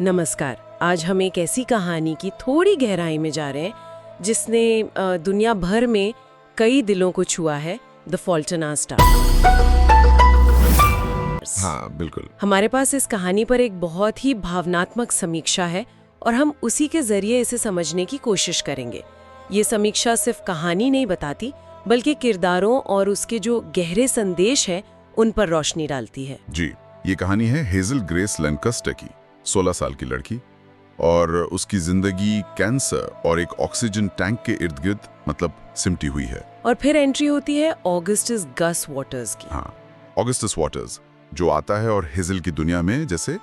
नमस्कार। आज हम एक ऐसी कहानी की थोड़ी गहराई में जा रहे हैं जिसने दुनिया भर में कई दिलों को छुआ है। The fault in our stars. हाँ बिल्कुल। हमारे पास इस कहानी पर एक बहुत ही भावनात्मक समीक्षा है और हम उसी के जरिए इसे समझने की कोशिश करेंगे। ये समीक्षा सिर्फ कहानी नहीं बताती बल्कि किरदारों और उसके जो गहरे संदेश हैं उन पर रोशनी डालती है। जी, ये कहानी है हेजल ग्रेस लैनकास्टर की, 16 साल की लड़की, और उसकी जिंदगी कैंसर और एक ऑक्सीजन टैंक के इर्द गिर्द सिमटी हुई है। और फिर एंट्री होती है ऑगस्टस गस वाटर्स की। हाँ, ऑगस्टस वाटर्स जो आता है और हेजल की दुनिया में जैसे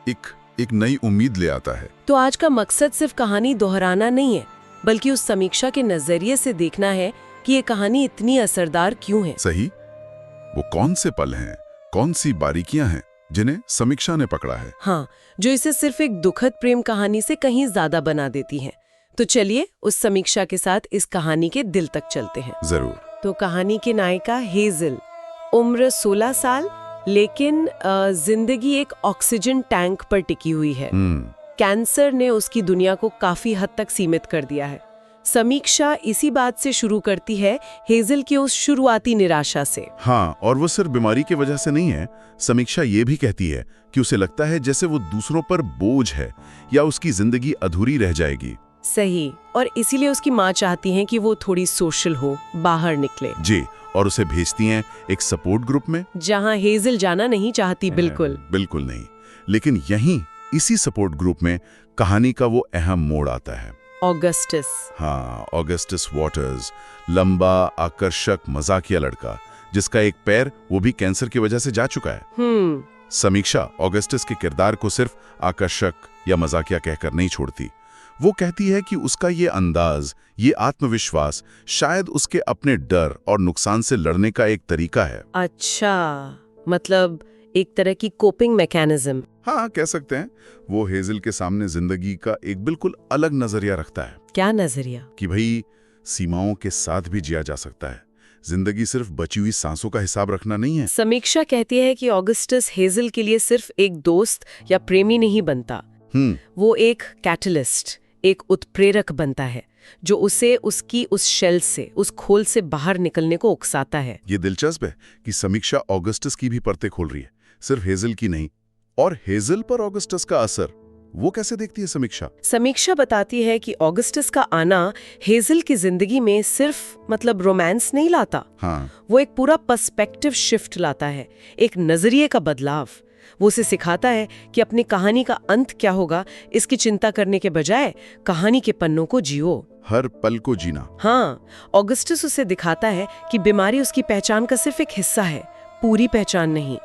एक नई उम्मीद ले आता है। तो आज का मकसद सिर्फ कहानी दोहराना नहीं है बल्कि उस समीक्षा के नजरिए से देखना है कि ये कहानी इतनी असरदार क्यों है। सही, वो कौन से पल हैं, कौन सी बारीकियां हैं जिन्हें समीक्षा ने पकड़ा है। हाँ, जो इसे सिर्फ एक दुखद प्रेम कहानी से कहीं ज्यादा बना देती हैं। तो चलिए उस समीक्षा के साथ इस कहानी के दिल तक चलते हैं। जरूर। तो कहानी के नायिका हेजल, उम्र 16 साल, लेकिन जिंदगी एक ऑक्सीजन टैंक पर टिकी हुई है। कैंसर ने उसकी दुनिया को काफी हद तक सीमित कर दिया है। समीक्षा इसी बात से शुरू करती है, हेजल की उस शुरुआती निराशा से। हाँ, और वो सिर्फ बीमारी की वजह से नहीं है। समीक्षा ये भी कहती है कि उसे लगता है जैसे वो दूसरों पर बोझ है या उसकी जिंदगी अधूरी रह जाएगी। सही, और इसीलिए उसकी माँ चाहती है कि वो थोड़ी सोशल हो, बाहर निकले। जी, और उसे भेजती हैं एक सपोर्ट ग्रुप में, जहाँ हेजल जाना नहीं चाहती। बिल्कुल नहीं। लेकिन यहीं इसी सपोर्ट ग्रुप में कहानी का वो अहम मोड़ आता है। ऑगस्टस। हाँ, ऑगस्टस वाटर्स, लंबा, आकर्षक, मजाकिया लड़का जिसका एक पैर वो भी कैंसर की वजह से जा चुका है। समीक्षा ऑगस्टस के किरदार को सिर्फ आकर्षक या मजाकिया कहकर नहीं छोड़ती। वो कहती है कि उसका ये अंदाज, ये आत्मविश्वास शायद उसके अपने डर और नुकसान से लड़ने का एक तरीका है। अच्छा, मतलब एक तरह की कोपिंग मैकेनिज्म। हाँ, कह सकते हैं। वो हेजल के सामने जिंदगी का एक बिल्कुल अलग नजरिया रखता है। क्या नजरिया? कि भाई सीमाओं के साथ भी जिया जा सकता है। जिंदगी सिर्फ बची हुई सांसों का हिसाब रखना नहीं है। समीक्षा कहती है कि ऑगस्टस हेजल के लिए सिर्फ एक दोस्त या प्रेमी नहीं बनता, वो एक कैटलिस्ट, एक उत्प्रेरक बनता है जो उसे उसकी उस शेल से, उस खोल से बाहर निकलने को उकसाता है। ये दिलचस्प है कि समीक्षा ऑगस्टस की भी परतें खोल रही है, सिर्फ हेजल की नहीं। और हेजल पर ऑगस्टस का असर वो कैसे देखती है समीक्षा? समीक्षा बताती है कि ऑगस्टस का आना हेजल की जिंदगी में सिर्फ रोमांस नहीं लाता। हाँ, वो एक पूरा पर्सपेक्टिव शिफ्ट लाता है, एक नजरिए का बदलाव। वो उसे सिखाता है कि अपनी कहानी का अंत क्या होगा इसकी चिंता करने के बजाय कहानी के पन्नों को जियो, हर पल को जीना। हाँ, ऑगस्टस उसे दिखाता है कि बीमारी उसकी पहचान का सिर्फ एक हिस्सा है, पूरी पहचान नहीं।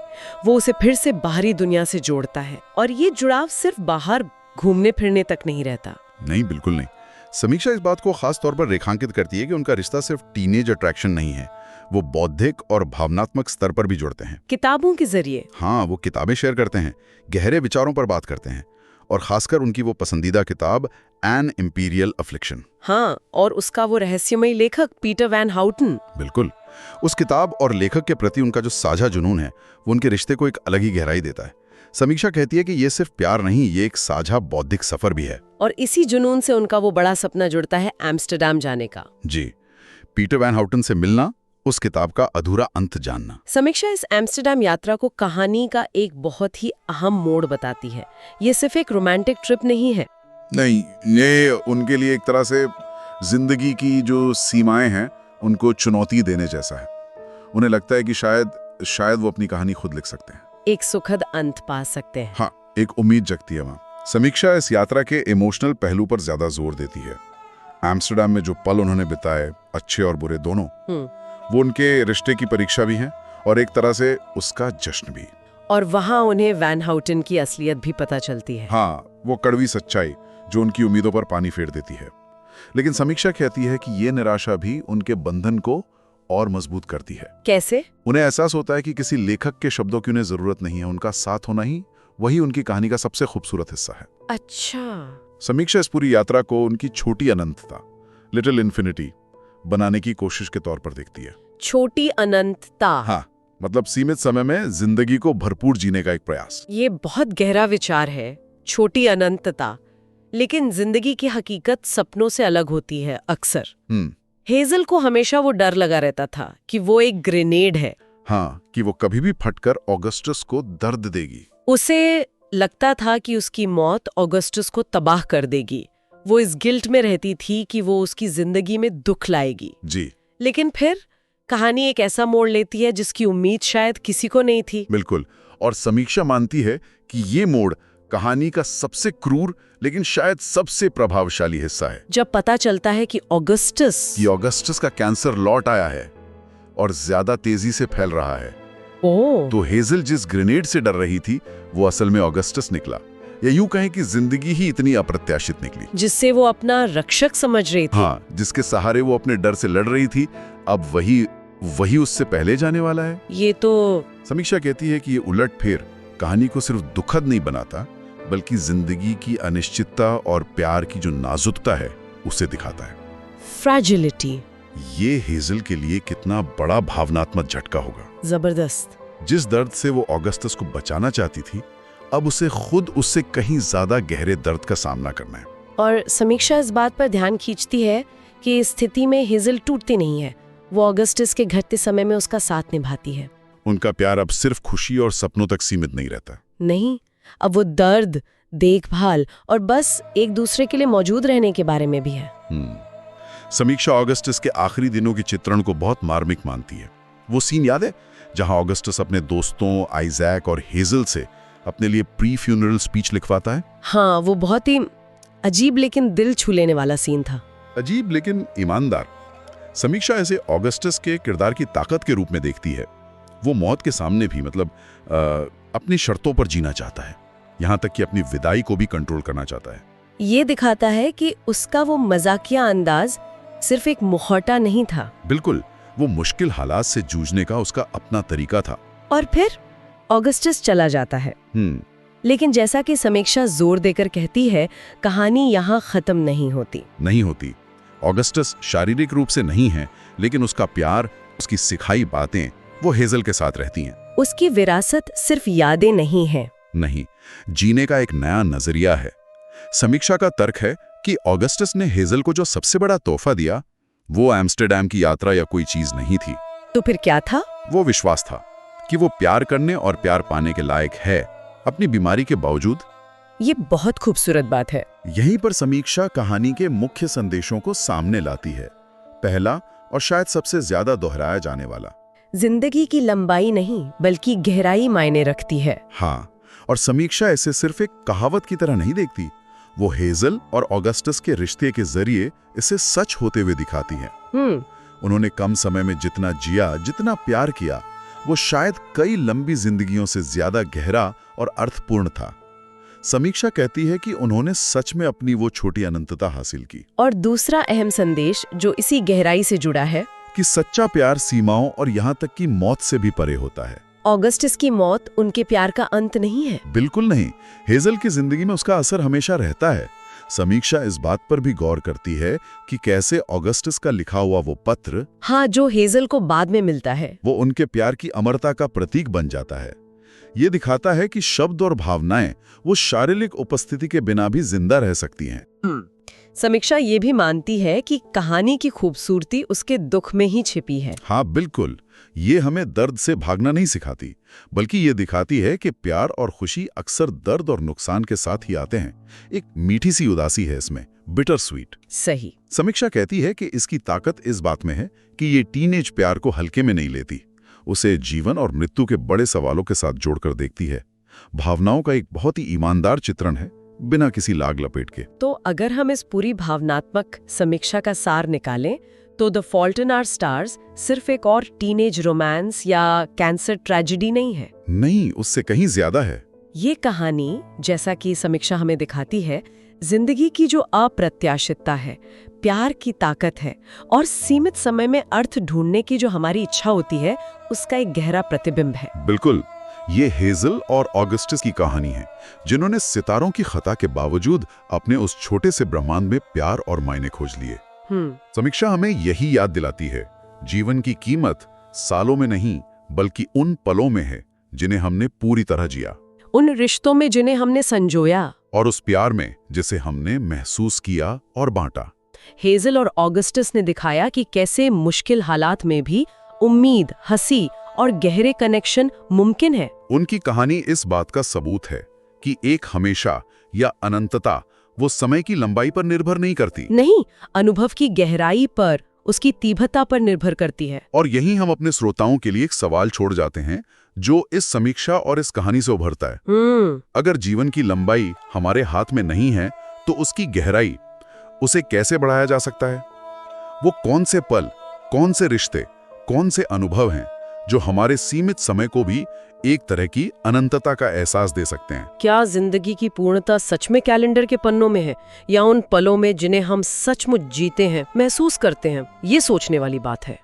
वो उसे फिर से बाहरी दुनिया से जोड़ता है, और ये जुड़ाव सिर्फ बाहर घूमने फिरने तक नहीं रहता। नहीं, बिल्कुल नहीं। समीक्षा इस बात को खास तौर पर रेखांकित करती है कि उनका रिश्ता सिर्फ टीनेज अट्रैक्शन नहीं है, वो बौद्धिक और भावनात्मक स्तर पर भी जुड़ते हैं। किताबों के जरिए। हाँ, वो किताबें शेयर करते हैं, गहरे विचारों पर बात करते हैं, और खासकर उनकी वो पसंदीदा किताब एन इम्पीरियल अफ्लिक्शन। हाँ, और उसका वो रहस्यमयी लेखक पीटर वैन हाउटन। बिल्कुल, उस किताब और लेखक के प्रति उनका जो साझा जुनून है वो उनके रिश्ते को एक अलग ही गहराई देता है। समीक्षा कहती है कि ये सिर्फ प्यार नहीं, ये एक साझा बौद्धिक सफर भी है। और इसी जुनून से उनका वो बड़ा सपना जुड़ता है एम्स्टर्डम जाने का। जी, पीटर वैन हाउटन से मिलना, उस किताब का अधूरा अंत जानना। समीक्षा इस एम्स्टर्डम यात्रा को कहानी का एक बहुत ही अहम मोड़ बताती है। ये सिर्फ एक रोमांटिक ट्रिप नहीं है। नहीं, ये उनके लिए एक तरह से जिंदगी की जो सीमाएं हैं उनको चुनौती देने जैसा है। उन्हें लगता है कि शायद वो अपनी कहानी खुद लिख सकते हैं, एक सुखद अंत पा सकते हैं। हाँ, एक उम्मीद जगती है वहाँ। समीक्षा इस यात्रा के इमोशनल पहलू पर ज्यादा जोर देती है। एम्स्टर्डम में जो पल उन्होंने बिताए, अच्छे और बुरे दोनों, वो उनके रिश्ते की परीक्षा भी हैं और एक तरह से उसका जश्न भी। और वहाँ उन्हें वैन हाउटन की असलियत भी पता चलती है। हाँ, वो कड़वी सच्चाई जो उनकी उम्मीदों पर पानी फेर देती है। लेकिन समीक्षा कहती है कि ये निराशा भी उनके बंधन को और मजबूत करती है। कैसे? उन्हें एहसास होता है कि किसी लेखक के शब्दों की उन्हें जरूरत नहीं है, उनका साथ होना ही वही उनकी कहानी का सबसे खूबसूरत हिस्सा है। अच्छा। समीक्षा इस पूरी यात्रा को उनकी छोटी अनंतता, लिटिल इन्फिनिटी, बनाने की कोशिश के तौर पर देखती है। छोटी अनंतता। हाँ, सीमित समय में जिंदगी को भरपूर जीने का एक प्रयास। ये बहुत गहरा विचार है। छोटी अनंतता। लेकिन जिंदगी की हकीकत सपनों से अलग होती है अक्सर। हेजल को हमेशा वो डर लगा रहता था कि वो एक ग्रेनेड है। हाँ, कि वो कभी भी फटकर ऑगस्टस को दर्द देगी। उसे लगता था कि उसकी मौत ऑगस्टस को तबाह कर देगी। वो इस गिल्ट में रहती थी कि वो उसकी जिंदगी में दुख लाएगी। जी, लेकिन फिर कहानी एक ऐसा मोड़ लेती है जिसकी उम्मीद शायद किसी को नहीं थी। बिल्कुल। और समीक्षा मानती है कि ये मोड़ कहानी का सबसे क्रूर लेकिन शायद सबसे प्रभावशाली हिस्सा है। जब पता चलता है कि ऑगस्टस का कैंसर लौट आया है और ज्यादा तेजी से फैल रहा है, तो हेजल जिस ग्रेनेड से डर रही थी वो असल में ऑगस्टस निकला। या यूं कहें कि जिंदगी ही इतनी अप्रत्याशित निकली, जिससे वो अपना रक्षक समझ रही थी। हाँ, जिसके सहारे वो अपने डर से लड़ रही थी, अब वही उससे पहले जाने वाला है। ये तो समीक्षा कहती है कि ये उलटफेर कहानी को सिर्फ दुखद नहीं बनाता, बल्कि जिंदगी की अनिश्चितता और प्यार की जो नाजुकता है उसे दिखाता है। फ्रैजिलिटी। ये हेजल के लिए कितना बड़ा भावनात्मक झटका होगा। जबरदस्त। जिस दर्द से वो ऑगस्टस को बचाना चाहती थी, अब उसे खुद उससे कहीं ज्यादा गहरे दर्द का सामना करना है। और समीक्षा इस बात पर ध्यान खींचती है कि इस स्थिति में हेजल टूटती नहीं है। वो ऑगस्टस के घटते समय में उसका साथ निभाती है। उनका प्यार अब सिर्फ खुशी और सपनों तक सीमित नहीं रहता। नहीं, अब वो दर्द, देखभाल और बस एक दूसरे के लिए मौजूद रहने के बारे में भी है। समीक्षा ऑगस्टस के आखिरी दिनों के चित्रण को बहुत मार्मिक मानती है। वो सीन याद है जहां ऑगस्टस अपने दोस्तों आइजैक और हेजल से अपने लिए प्री फ्यूनरल स्पीच लिखवाता है? हाँ, वो बहुत ही अजीब लेकिन दिल छू लेने वाला सीन था। अजीब लेकिन ईमानदार। समीक्षा इसे ऑगस्टस के किरदार की ताकत के रूप में देखती है। वो मौत के सामने भी अपनी शर्तों पर जीना चाहता है, यहाँ तक कि अपनी विदाई को भी कंट्रोल करना चाहता है। ये दिखाता है कि उसका वो मजाकिया अंदाज सिर्फ एक मुखौटा नहीं था। बिल्कुल, वो मुश्किल हालात से जूझने का उसका अपना तरीका था। और फिर ऑगस्टस चला जाता है। लेकिन जैसा कि समीक्षा जोर देकर कहती है, कहानी यहाँ खत्म नहीं होती। ऑगस्टस शारीरिक रूप से नहीं है, लेकिन उसका प्यार, उसकी सिखाई बातें वो हेजल के साथ रहती हैं। उसकी विरासत सिर्फ यादें नहीं है। नहीं, जीने का एक नया नजरिया है। समीक्षा का तर्क है कि ऑगस्टस ने हेजल को जो सबसे बड़ा तोहफा दिया, वो एम्स्टरडैम की यात्रा या कोई चीज नहीं थी। तो फिर क्या था? वो विश्वास था कि वो प्यार करने और प्यार पाने के लायक है, अपनी बीमारी के बावजूद। ये बहुत खूबसूरत बात है। यहीं पर समीक्षा कहानी के मुख्य संदेशों को सामने लाती है। पहला और शायद सबसे ज्यादा दोहराया जाने वाला, जिंदगी की लंबाई नहीं बल्कि गहराई मायने रखती है। हाँ, और समीक्षा इसे सिर्फ एक कहावत की तरह नहीं देखती, वो हेजल और ऑगस्टस के रिश्ते के जरिए इसे सच होते हुए दिखाती है। उन्होंने कम समय में जितना जिया, जितना प्यार किया, वो शायद कई लंबी जिंदगियों से ज्यादा गहरा और अर्थपूर्ण था। समीक्षा कहती है कि उन्होंने सच में अपनी वो छोटी अनंतता हासिल की। और दूसरा अहम संदेश जो इसी गहराई से जुड़ा है, कि सच्चा प्यार सीमाओं और यहाँ तक कि मौत से भी परे होता है। ऑगस्टस की मौत उनके प्यार का अंत नहीं है। बिल्कुल नहीं, हेजल की जिंदगी में उसका असर हमेशा रहता है। समीक्षा इस बात पर भी गौर करती है कि कैसे ऑगस्टस का लिखा हुआ वो पत्र, हाँ, जो हेजल को बाद में मिलता है, वो उनके प्यार की अमरता का प्रतीक बन जाता है। ये दिखाता है कि शब्द और भावनाएं वो शारीरिक उपस्थिति के बिना भी जिंदा रह सकती हैं। समीक्षा ये भी मानती है कि कहानी की खूबसूरती उसके दुख में ही छिपी है। हाँ बिल्कुल, ये हमें दर्द से भागना नहीं सिखाती, बल्कि ये दिखाती है कि प्यार और खुशी अक्सर दर्द और नुकसान के साथ ही आते हैं। एक मीठी सी उदासी है इसमें, बिटर स्वीट। सही। समीक्षा कहती है कि इसकी ताकत इस बात में है कि ये टीनेज प्यार को हल्के में नहीं लेती, उसे जीवन और मृत्यु के बड़े सवालों के साथ जोड़कर देखती है। भावनाओं का एक बहुत ही ईमानदार चित्रण है, बिना किसी लाग लपेट के। तो अगर हम इस पूरी भावनात्मक समीक्षा का सार निकालें, तो the fault in our stars सिर्फ एक और टीनेज रोमांस या कैंसर ट्रेजेडी नहीं है। नहीं, उससे कहीं ज्यादा है। ये कहानी, जैसा कि समीक्षा हमें दिखाती है, जिंदगी की जो अप्रत्याशितता है, प्यार की ताकत है और सीमित समय में अर्थ ढूंढने की जो हमारी इच्छा होती है, उसका एक गहरा प्रतिबिंब है। बिल्कुल, ये हेजल और ऑगस्टस की कहानी है, जिन्होंने सितारों की खता के बावजूद अपने उस छोटे से ब्रह्मांड में प्यार और मायने खोज लिए। समीक्षा हमें यही याद दिलाती है, जीवन की कीमत सालों में नहीं बल्कि उन पलों में है जिन्हें हमने पूरी तरह जिया, उन रिश्तों में जिन्हें हमने संजोया, और उस प्यार में जिसे हमने महसूस किया और बांटा। हेजल और ऑगस्टस ने दिखाया कि कैसे मुश्किल हालात में भी उम्मीद, हंसी और गहरे कनेक्शन मुमकिन है। उनकी कहानी इस बात का सबूत है कि एक हमेशा या अनंतता वो समय की लंबाई पर निर्भर नहीं करती। नहीं, अनुभव की गहराई पर, उसकी तीव्रता पर निर्भर करती है। और यही हम अपने श्रोताओं के लिए एक सवाल छोड़ जाते हैं जो इस समीक्षा और इस कहानी से उभरता है। अगर जीवन की लंबाई हमारे हाथ में नहीं है तो उसकी गहराई, उसे कैसे बढ़ाया जा सकता है? वो कौन से पल, कौन से रिश्ते, कौन से अनुभव हैं जो हमारे सीमित समय को भी एक तरह की अनंतता का एहसास दे सकते हैं? क्या जिंदगी की पूर्णता सच में कैलेंडर के पन्नों में है या उन पलों में जिन्हें हम सचमुच जीते हैं, महसूस करते हैं? ये सोचने वाली बात है।